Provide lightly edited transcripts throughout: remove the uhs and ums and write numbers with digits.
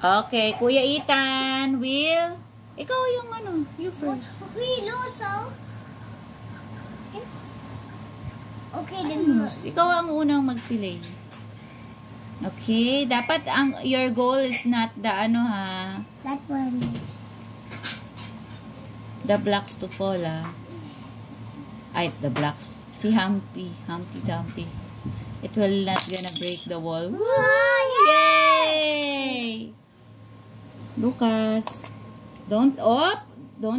Okay, Kuya Ethan, Will. Ikaw yung ano, you first. Will also. Okay, then Ikaw ang unang magpili. Okay, dapat your goal is not the ano ha. that one. The blocks to fall ha. Ay, the blocks. Si Humpty Dumpty. It will not gonna break the wall. Woo! Yay! Lucas, don't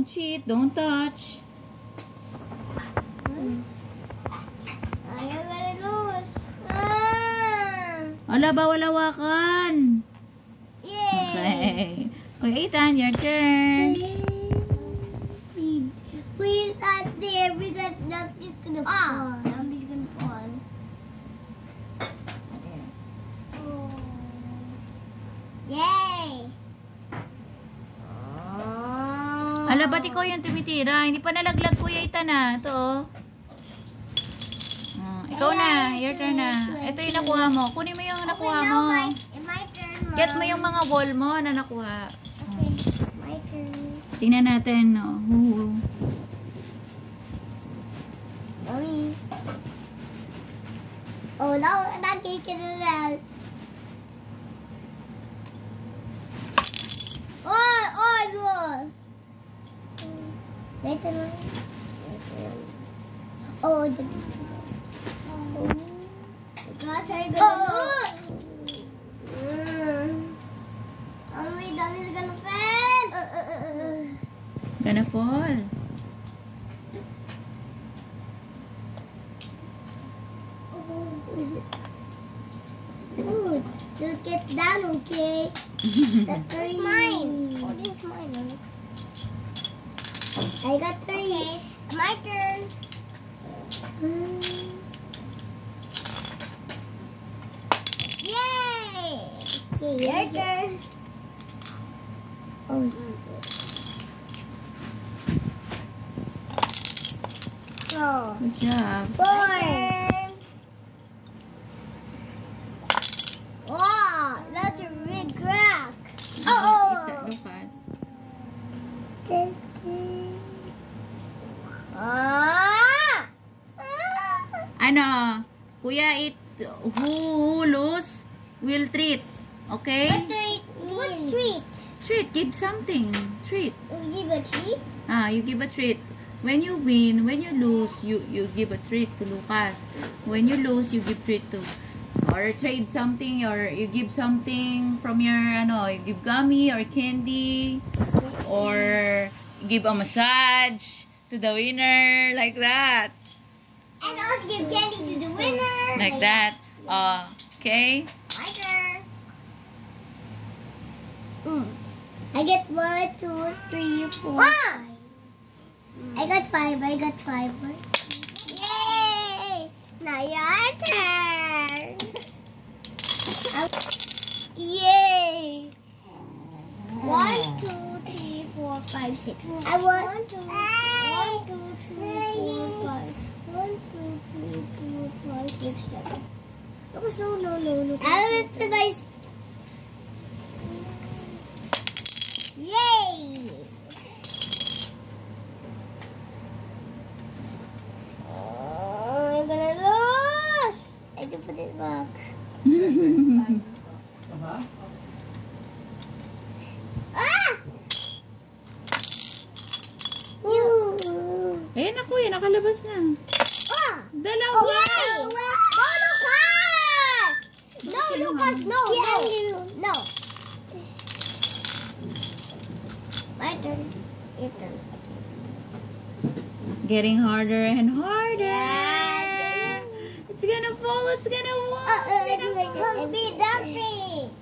cheat, don't touch. I'm gonna lose. Ala, bawal hawakan. Yay! Okay. Kuya Ethan, your turn. We got there. We got nothing gonna fall. Nothing's gonna fall. Oh. Yay! Ala, ba't ikaw yung tumitira? Hindi pa nalaglag Kuya Ethan na. Ito oh. Ikaw na, your turn na. Ito yung nakuha mo. Kunin mo yung nakuha mo. My turn. Get mo yung mga ball mo na nakuha. Okay, my turn. Tingnan natin. Oh. Mommy. Oh no, not taking it out. Oh, I lost. Later. Oh, gosh, are you gonna lose? Mommy, Dummy's gonna fail. Gonna fall. Ooh, just get down, okay? That's mine. Oh, this is mine. I got 3. Okay. My turn. Yay! Okay, your turn. Oh, oh. Good job. 4. Wow, that's a big crack. Oh! Lucas. Ano? Kuya, who lose will treat. Okay? What's treat? Treat. Give something. Treat. Give a treat? You give a treat. When you win, when you lose, you give a treat to Lucas. When you lose, you give treat to, or trade something, or you give something from your, you give gummy or candy, or you give a massage to the winner, like that. And also give candy to the winner. Like that. Okay? My turn. I get 1, 2, 3, 4. I got 5. I got 5. Yay! Now your turn. Yay! 1, 2, 3, 4, 5, 6. I want 1, 2, 3, 4, 5. 1, 2, 3, 4, 5, 6, 7. No. I was the nice. Yay! Oh, I'm gonna lose. I can put it back. Eh, naku, nakalabas na. Dalawa! No, Lucas! No, Lucas, no. My turn. Your turn. Getting harder and harder. Yeah. It's gonna fall. It's gonna fall. Humpty Dumpty.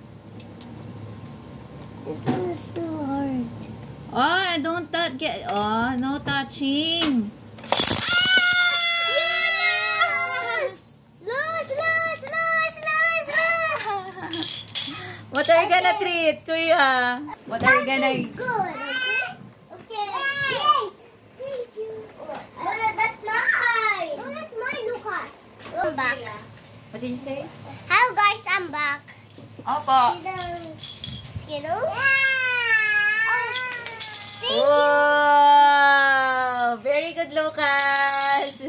It's so hard. Oh, don't get. Oh, no touching. What are you gonna treat, Kuya? What are you gonna... Good. Okay. Yay. Thank you. That's mine. No, that's mine, Lucas. I'm back. What did you say? Hello, guys. I'm back. Opo. Skittles? Wow! Very good, Lucas!